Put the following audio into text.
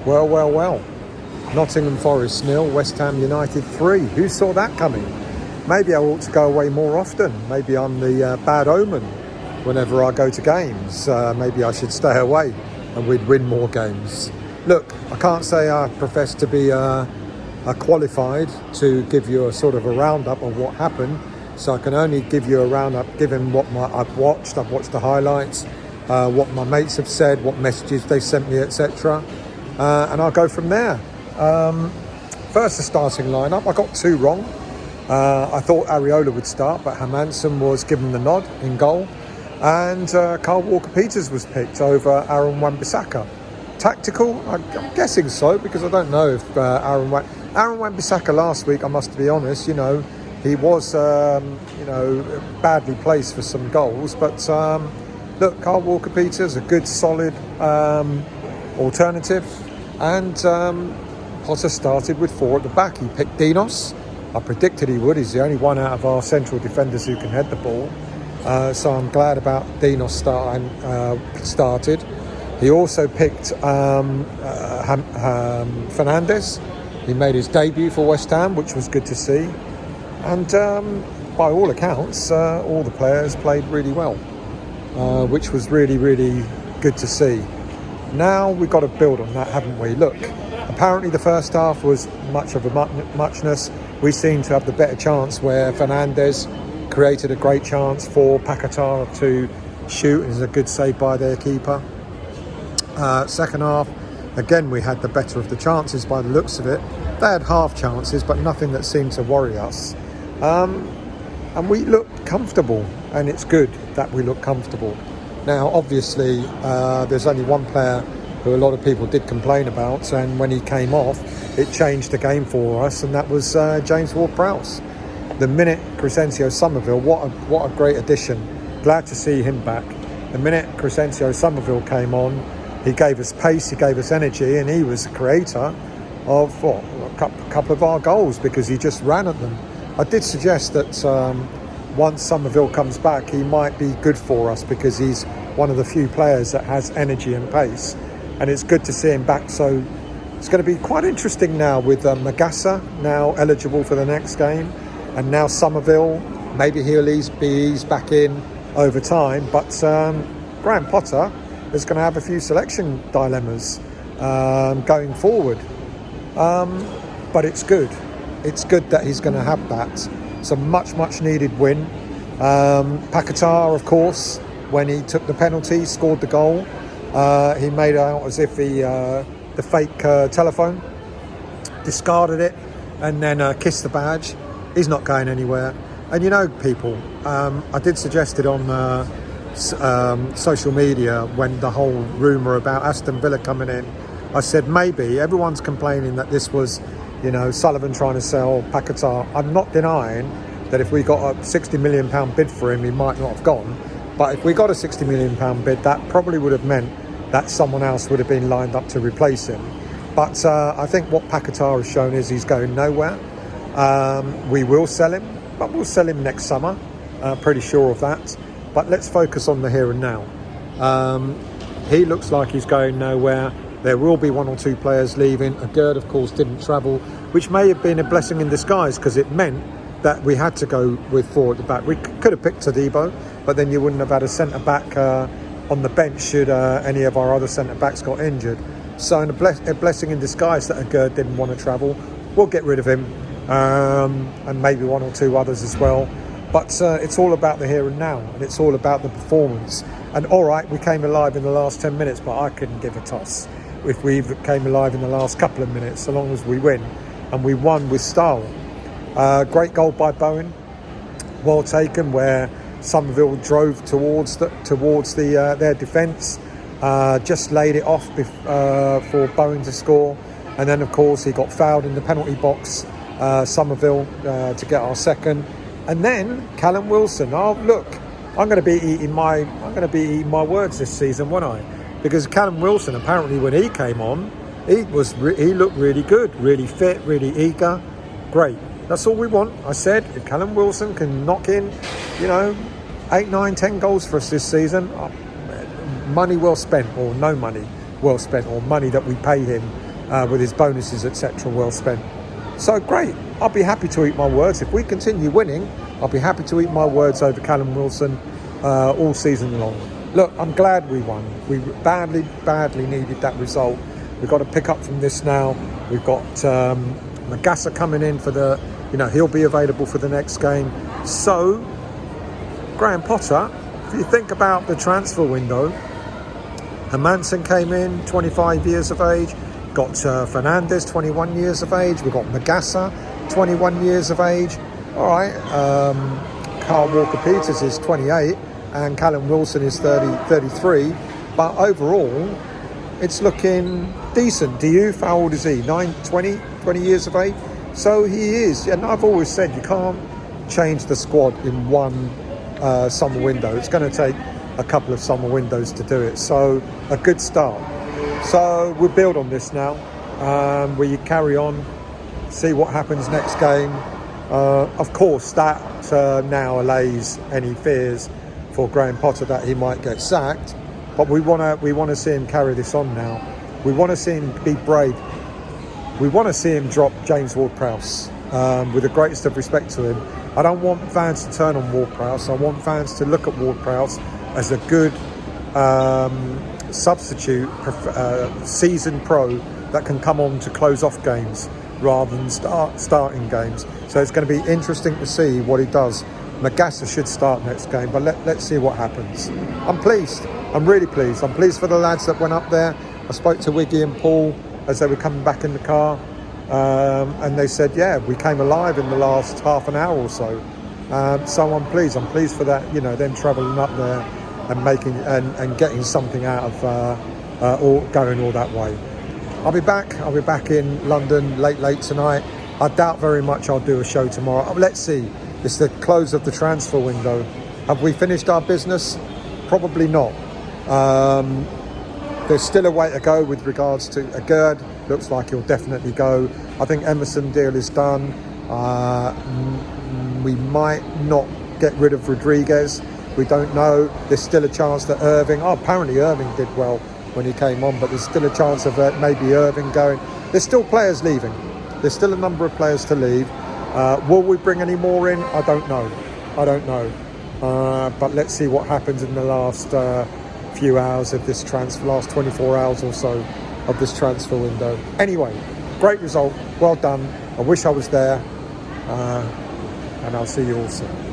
Well, well, well. Nottingham Forest 0, West Ham United 3. Who saw that coming? Maybe I ought to go away more often. Maybe I'm the bad omen whenever I go to games. Maybe I should stay away and we'd win more games. Look, I can't say I profess to be qualified to give you a sort of a roundup of what happened. So I can only give you a roundup given what I've watched. I've watched the highlights, what my mates have said, what messages they sent me, etc. And I'll go from there. First, the starting lineup. I got 2 wrong. I thought Areola would start, but Hermansen was given the nod in goal. And Kyle Walker-Peters was picked over Aaron Wan-Bissaka. Tactical? I'm guessing so, because I don't know if Aaron Wan-Bissaka last week, I must be honest, he was, badly placed for some goals. But look, Kyle Walker-Peters, a good, solid alternative. And Potter started with 4 at the back. He picked Dinos. I predicted he would. He's the only one out of our central defenders who can head the ball. So I'm glad about Dinos started. He also picked Fernandes. He made his debut for West Ham, which was good to see. And by all accounts, all the players played really well, which was really, really good to see. Now we've got to build on that, haven't we? Look, apparently the first half was much of a muchness. We seem to have the better chance where Fernandes created a great chance for Paqueta to shoot. It was a good save by their keeper. Second half, again, we had the better of the chances by the looks of it. They had half chances, but nothing that seemed to worry us. And we looked comfortable, and it's good that we look comfortable. Now, obviously, there's only one player who a lot of people did complain about, and when he came off, it changed the game for us, and that was James Ward-Prowse. The minute Crescencio Summerville, what a great addition. Glad to see him back. The minute Crescencio Summerville came on, he gave us pace, he gave us energy, and he was the creator of a couple of our goals because he just ran at them. I did suggest that once Summerville comes back, he might be good for us because he's one of the few players that has energy and pace, and it's good to see him back. So it's going to be quite interesting now with Magassa now eligible for the next game, and now Summerville, maybe he'll be eased back in over time, but Graham Potter is going to have a few selection dilemmas going forward, but it's good that he's going to have that. It's a much needed win. Paqueta, of course, when he took the penalty, scored the goal. He made out as if the fake telephone, discarded it, and then kissed the badge. He's not going anywhere. And people, I did suggest it on social media when the whole rumour about Aston Villa coming in. I said maybe everyone's complaining that this was Sullivan trying to sell Paqueta. I'm not denying that if we got a £60 million bid for him, he might not have gone. But if we got a £60 million bid, that probably would have meant that someone else would have been lined up to replace him. But I think what Paqueta has shown is he's going nowhere. We will sell him, but we'll sell him next summer. Pretty sure of that. But let's focus on the here and now. He looks like he's going nowhere. There will be 1 or 2 players leaving. Agurd, of course, didn't travel, which may have been a blessing in disguise because it meant that we had to go with 4 at the back. We could have picked Todibo, but then you wouldn't have had a centre-back on the bench should any of our other centre-backs got injured. So a blessing in disguise that Agurd didn't want to travel. We'll get rid of him, and maybe 1 or 2 others as well. But it's all about the here and now, and it's all about the performance. And all right, we came alive in the last 10 minutes, but I couldn't give a toss if we came alive in the last couple of minutes, so long as we win. And we won with style. Great goal by Bowen, well taken, where Summerville drove towards their defence, just laid it off for Bowen to score, and then of course he got fouled in the penalty box, Summerville, to get our second, and then Callum Wilson. Oh look, I'm going to be eating my words this season, won't I? Because Callum Wilson, apparently when he came on, he looked really good, really fit, really eager. Great. That's all we want. I said, if Callum Wilson can knock in, 8, 9, 10 goals for us this season, money well spent, or no money well spent, or money that we pay him with his bonuses, etc., well spent. So great. I'll be happy to eat my words. If we continue winning, I'll be happy to eat my words over Callum Wilson all season long. Look, I'm glad we won. We badly needed that result. We've got to pick up from this now. We've got Magassa coming in for the, he'll be available for the next game. So, Graham Potter, if you think about the transfer window, Hermansen came in, 25 years of age. Got Fernandez, 21 years of age. We've got Magassa, 21 years of age. All right, Carl Walker-Peters is 28 and Callum Wilson is 33. But overall, it's looking decent. Diouf, how old is he? 20 years of age? So he is. And I've always said you can't change the squad in one summer window. It's going to take a couple of summer windows to do it. So a good start. So we'll build on this now. We carry on, see what happens next game. Of course, that now allays any fears for Graham Potter that he might get sacked. But we want to see him carry this on now. We want to see him be brave. We want to see him drop James Ward-Prowse. With the greatest of respect to him, I don't want fans to turn on Ward-Prowse. I want fans to look at Ward-Prowse as a good substitute, seasoned pro that can come on to close off games rather than starting games. So it's going to be interesting to see what he does. Magassa should start next game, but let's see what happens. I'm pleased. I'm really pleased. I'm pleased for the lads that went up there. I spoke to Wiggy and Paul as they were coming back in the car, and they said, yeah, we came alive in the last half an hour or so. So I'm pleased. I'm pleased for that, them travelling up there and making and getting something out of or going all that way. I'll be back in London late tonight. I doubt very much I'll do a show tomorrow. Let's see. It's the close of the transfer window. Have we finished our business? Probably not. There's still a way to go with regards to Agerd. Looks like he'll definitely go. I think Emerson deal is done. We might not get rid of Rodriguez. We don't know. There's still a chance that Irving... apparently Irving did well when he came on, but there's still a chance of maybe Irving going. There's still players leaving. There's still a number of players to leave. Will we bring any more in? I don't know. But let's see what happens in the last few hours of this transfer, last 24 hours or so of this transfer window. Anyway, great result. Well done. I wish I was there. And I'll see you all soon.